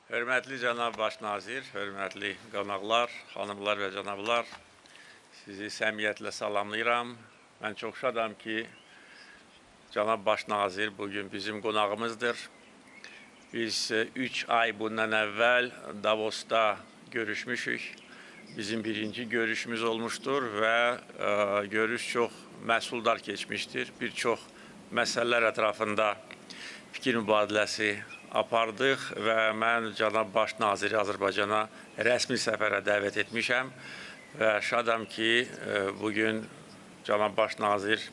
Hörmətli cənab baş nazir, hörmətli qonaqlar, xanımlar və cənablar, sizi səmiyyətlə salamlayıram. Mən çox şadam ki, cənab baş nazir bugün bizim qonağımızdır. Biz 3 ay bundan əvvəl Davosda görüşmüşük. Bizim birinci görüşümüz olmuşdur və görüş çox məhsuldar keçmişdir. Bir çox məsələlər ətrafında fikir mübadiləsi apardıq və mən cənab baş naziri Azərbaycana rəsmi səfərə dəvət etmişəm və şadam ki, bugün cənab baş nazir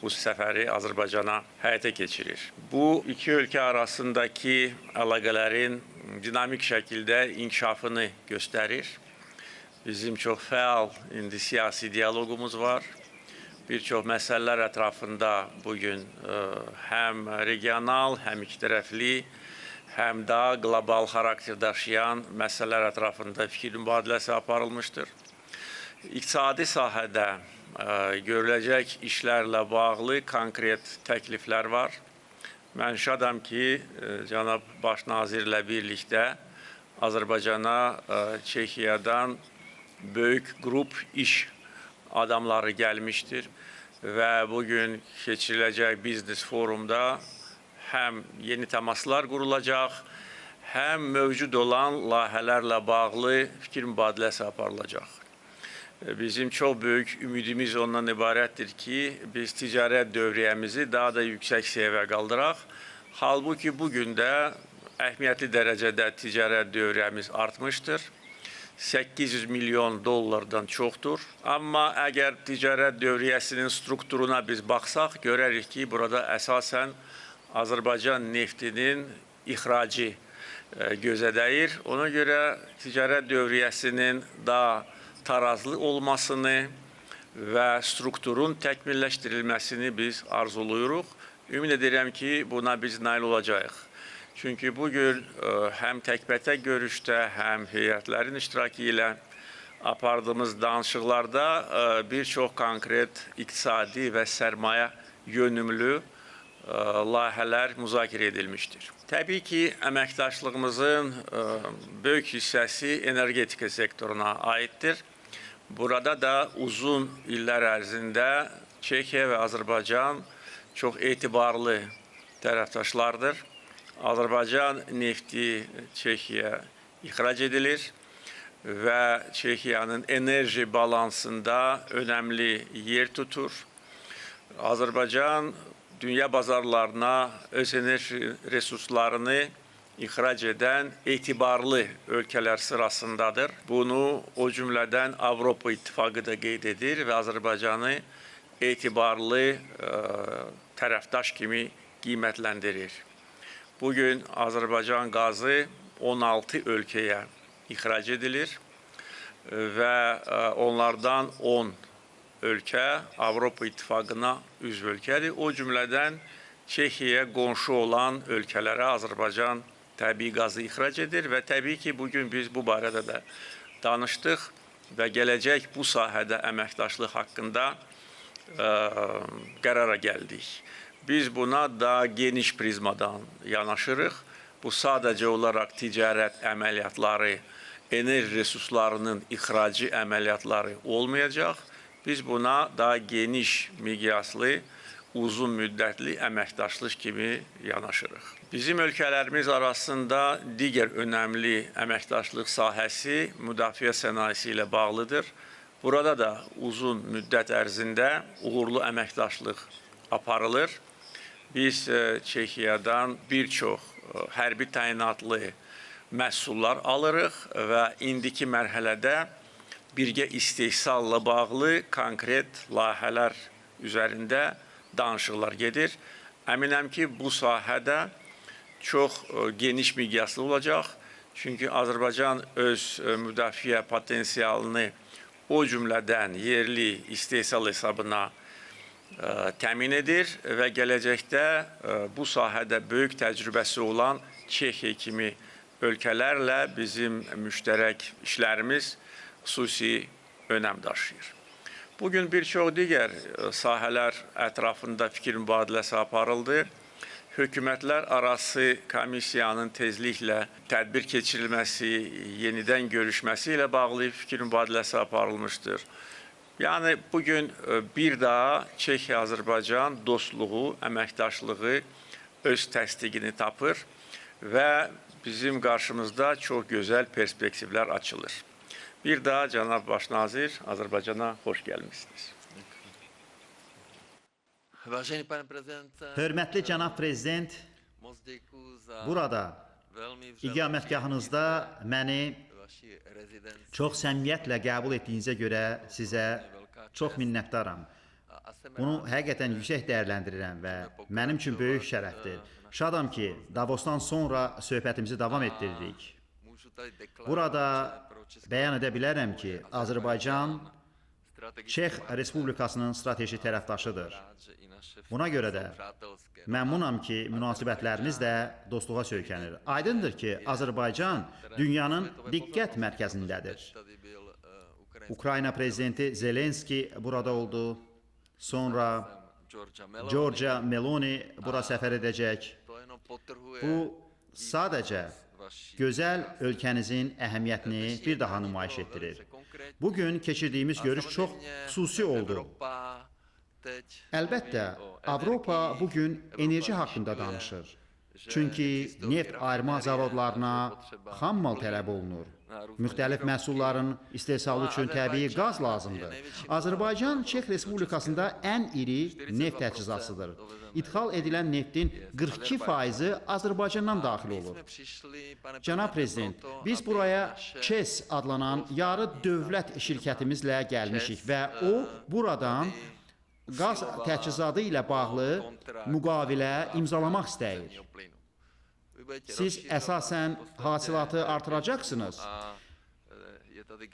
bu səfəri Azərbaycana həyata keçirir. Bu iki ölkə arasındakı əlaqələrin dinamik şəkildə inkişafını göstərir. Bizim çox fəal indi siyasi dialoqumuz var. Bir çox məsələlər ətrafında bugün həm regional, həm ikitərəfli, həm də qlobal xarakter daşıyan məsələlər ətrafında fikir mübadiləsi aparılmışdır. İqtisadi sahədə görüləcək işlərlə bağlı konkret təkliflər var. Mən şadam ki, cənab baş nazirlə birlikdə Azərbaycana Çexiyadan böyük qrup iş adamları gəlmişdir və bugün keçiriləcək biznes forumda həm yeni təmaslar qurulacaq, həm mövcud olan layihələrlə bağlı fikir mübadiləsi aparılacaq. Bizim çox böyük ümidimiz ondan ibarətdir ki, biz ticarət dövriyyəmizi daha da yüksək seviyyə qaldıraq. Halbuki bugün də əhəmiyyətli dərəcədə ticarət dövriyyəmiz artmışdır. 800 milyon dollardan çoxdur. Amma əgər ticarət dövriyyəsinin strukturuna biz baxsaq, görərik ki, burada əsasən Azərbaycan neftinin ixracı gözə dəyir. Ona görə ticarət dövriyyəsinin daha tarazlı olmasını və strukturun təkmilləşdirilməsini biz arzuluyuruq. Ümid edirəm ki, buna biz nail olacağıq. Çünki bugün həm təkbətək görüşdə, həm heyətlərin iştirakı ilə apardığımız danışıqlarda bir çox konkret iqtisadi və sərmayə yönümlü layihələr müzakirə edilmişdir. Təbii ki, əməkdaşlığımızın böyük hissəsi energetika sektoruna aiddir. Burada da uzun illər ərzində Çexiya və Azərbaycan çox etibarlı tərəfdaşlardır. Azərbaycan nefti Çexiyaya ixrac edilir və Çexiyanın enerji balansında önəmli yer tutur. Azərbaycan dünya bazarlarına öz enerji resurslarını ixrac edən etibarlı ölkələr sırasındadır. Bunu o cümlədən Avropa İttifaqı da qeyd edir və Azərbaycanı etibarlı tərəfdaş kimi qiymətləndirir. Bugün Azərbaycan qazı 16 ölkəyə ixrac edilir və onlardan 10 ölkə Avropa İttifaqına üzv ölkədir. O cümlədən Çexiyaya qonşu olan ölkələrə Azərbaycan təbii qazı ixrac edir və təbii ki, bugün biz bu barədə də danışdıq və gələcək bu sahədə əməkdaşlıq haqqında qərara gəldik. Biz buna daha geniş prizmadan yanaşırıq. Bu sadəcə olaraq ticarət əməliyyatları, enerji resurslarının ixracı əməliyyatları olmayacaq. Biz buna daha geniş miqyaslı, uzun müddətli əməkdaşlıq kimi yanaşırıq. Bizim ölkələrimiz arasında digər önəmli əməkdaşlıq sahəsi müdafiə sənayesi ilə bağlıdır. Burada da uzun müddət ərzində uğurlu əməkdaşlıq aparılır. Biz Çexiyadan bir çox hərbi təyinatlı məhsullar alırıq və indiki mərhələdə birgə istehsalla bağlı konkret layihələr üzərində danışıqlar gedir. Əminəm ki, bu sahədə çox geniş miqyaslı olacaq. Çünki Azərbaycan öz müdafiə potensialını o cümlədən yerli istehsal hesabına təmin edir və gələcəkdə bu sahədə böyük təcrübəsi olan Çexiya kimi ölkələrlə bizim müştərək işlərimiz xüsusi önəm daşıyır. Bugün bir çox digər sahələr ətrafında fikir mübadiləsi aparıldı. hökumətlər arası komissiyanın tezliklə tədbir keçirilməsi, yenidən görüşməsi ilə bağlı fikir mübadiləsi aparılmışdır. Yəni, bugün bir daha Çekiya-Azərbaycan dostluğu, əməkdaşlığı öz təsdiqini tapır və bizim qarşımızda çox gözəl perspektivlər açılır. Bir daha Cənab Baş Nazir, Azərbaycana xoş gəlmişsiniz. Hörmətli Cənab Prezident, burada iqamətgahınızda məni çox səmimiyyətlə qəbul etdiyinizə görə sizə çox minnətdaram. Bunu həqiqətən yüksək dəyərləndirirəm və mənim üçün böyük şərəfdir. Şadam ki, Davosdan sonra söhbətimizi davam etdirdik. Burada bəyan edə bilərəm ki, Azərbaycan Çex Respublikasının strateji tərəfdaşıdır. Buna görə də məmnunam ki, münasibətlərimiz də dostluğa söykənir. Aydındır ki, Azərbaycan dünyanın diqqət mərkəzindədir. Ukrayna prezidenti Zelenski burada oldu. Sonra Giorgia Meloni bura səfər edəcək. Bu, sadəcə gözəl ölkənizin əhəmiyyətini bir daha nümayiş etdirir. Bugün keçirdiyimiz görüş çox xüsusi oldu. Əlbəttə, Avropa bugün enerji haqqında danışır. Çünki neft ayırma zavodlarına xammal tələb olunur. Müxtəlif məhsulların istehsalı üçün təbii qaz lazımdır. Azərbaycan Çex Respublikasında ən iri neft təchizatçısıdır. İdxal edilən neftin 42%-i Azərbaycandan daxil olur. Cənab Prezident, biz buraya ÇES adlanan yarı dövlət şirkətimizlə gəlmişik və o buradan qaz təchizatı ilə bağlı müqavilə imzalamaq istəyir. Siz əsasən hasilatı artıracaqsınız.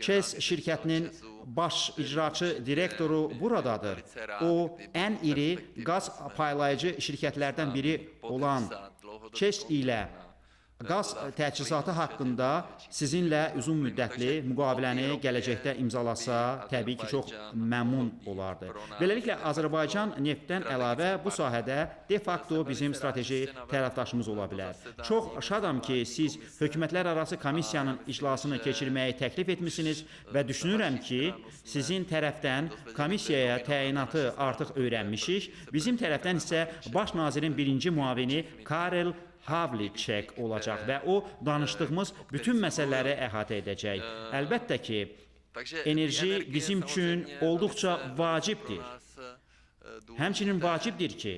ÇES şirkətinin baş icraçı direktoru buradadır. O, ən iri qaz paylayıcı şirkətlərdən biri olan ÇES ilə qaz təchizatı haqqında sizinlə uzun müddətli müqaviləni gələcəkdə imzalasa, təbii ki, çox məmnun olardı. Beləliklə, Azərbaycan neftdən əlavə bu sahədə de facto bizim strateji tərəfdaşımız ola bilər. Çox şadam ki, siz hökumətlər arası komissiyanın iclasını keçirməyi təklif etmişsiniz və düşünürəm ki, sizin tərəfdən komissiyaya təyinatı artıq öyrənmişik. Bizim tərəfdən isə Baş nazirin birinci müavini Karel Havlicek olacaq və o danışdığımız bütün məsələləri əhatə edəcək. Əlbəttə ki, enerji bizim üçün olduqca vacibdir. Həmçinin vacibdir ki,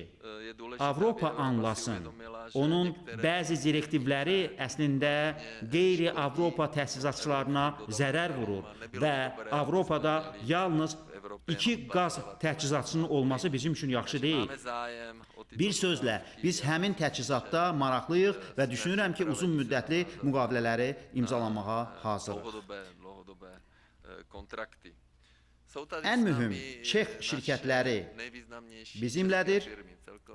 Avropa anlasın. Onun bəzi direktivləri əslində qeyri-Avropa təchizatçılarına zərər vurur və Avropada yalnız iki qaz təchizatçının olması bizim üçün yaxşı deyil. Bir sözlə, biz həmin təchizatda maraqlıyıq və düşünürəm ki, uzun müddətli müqavilələri imzalanmağa hazırıq. Ən mühüm Çex şirkətləri bizimlədir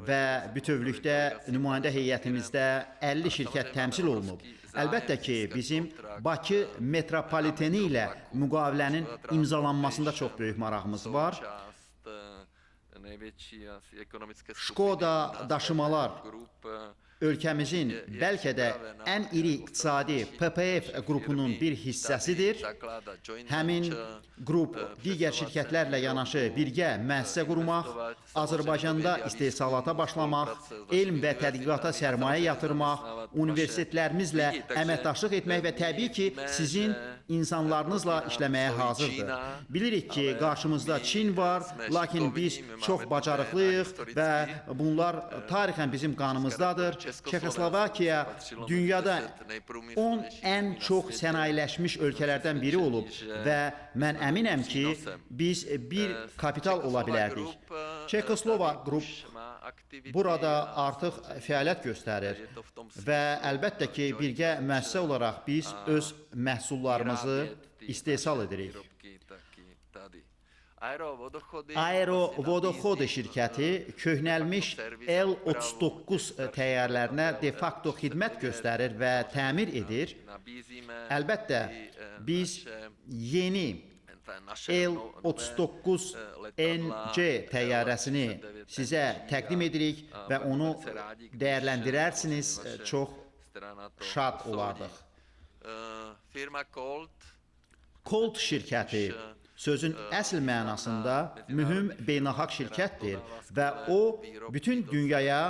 və bütövlükdə nümayəndə heyətimizdə 50 şirkət təmsil olunub. Əlbəttə ki, bizim Bakı metropoliteni ilə müqavilənin imzalanmasında çox böyük marağımız var. Şkoda daşımalar ölkəmizin bəlkə də ən iri iqtisadi PPF qrupunun bir hissəsidir. Həmin qrup digər şirkətlərlə yanaşı birgə müəssisə qurmaq, Azərbaycanda istehsalata başlamaq, elm və tədqiqata sərmayə yatırmaq, universitetlərimizlə əməkdaşlıq etmək və təbii ki, sizin insanlarınızla işləməyə hazırdır. Bilirik ki, qarşımızda Çin var, lakin biz çox bacarıqlıyıq və bunlar tarixən bizim qanımızdadır. Çexoslovakiya dünyada 10 ən çox sənayeləşmiş ölkələrdən biri olub və mən əminəm ki, biz bir kapital ola bilərdik. Çexoslovak qrup burada artıq fəaliyyət göstərir və əlbəttə ki, birgə müəssisə olaraq biz öz məhsullarımızı istehsal edirik. Aerovodoxod şirkəti köhnəlmiş L-39 təyyarələrinə de facto xidmət göstərir və təmir edir. Əlbəttə, biz yeni El-39NC təyyarəsini sizə təqdim edirik və onu dəyərləndirərsiniz, çox şad olardıq. Colt şirkəti sözün əsl mənasında mühüm beynəlxalq şirkətdir və o bütün dünyaya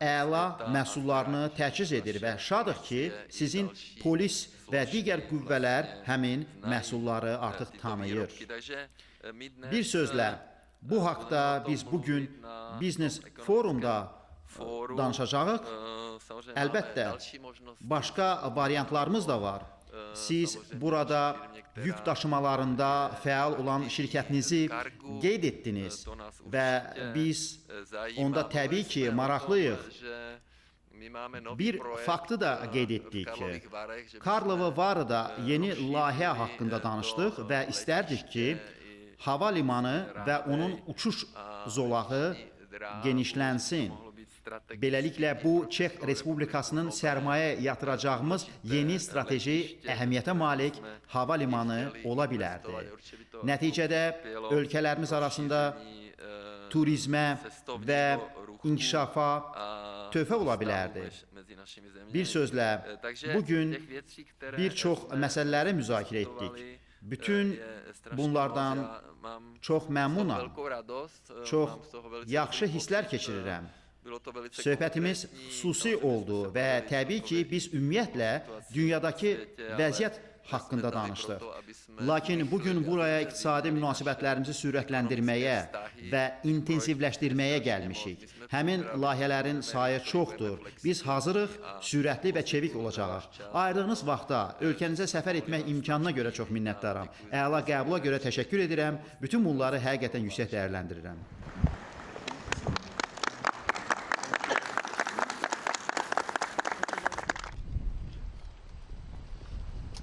əla məhsullarını təchiz edir və şadıq ki, sizin polis və digər qüvvələr həmin məhsulları artıq tanıyır. Bir sözlə, bu haqda biz bugün Biznes Forumda danışacağıq. Əlbəttə, başqa variantlarımız da var. Siz burada yük daşımalarında fəal olan şirkətinizi qeyd etdiniz və biz onda təbii ki, maraqlıyıq. Bir faktı da qeyd etdik. Karlova Varı'da yeni layihə haqqında danışdıq və istərdik ki, hava limanı və onun uçuş zolağı genişlənsin. Beləliklə, bu Çex Respublikasının sərmayə yatıracağımız yeni strateji əhəmiyyətə malik hava limanı ola bilərdi. Nəticədə, ölkələrimiz arasında turizmə və inkişafa töhfə ola bilərdi. Bir sözlə, bugün bir çox məsələləri müzakirə etdik. Bütün bunlardan çox məmnunam, çox yaxşı hisslər keçirirəm. Söhbətimiz xüsusi oldu və təbii ki, biz ümumiyyətlə dünyadakı vəziyyət haqqında danışdıq. Lakin bugün buraya iqtisadi münasibətlərimizi sürətləndirməyə və intensivləşdirməyə gəlmişik. Həmin layihələrin sayı çoxdur. Biz hazırıq, sürətli və çevik olacağıq. Ayırdığınız vaxtda ölkənizə səfər etmək imkanına görə çox minnətdaram. Əla qəbula görə təşəkkür edirəm. Bütün bunları həqiqətən yüksək dəyərləndirirəm.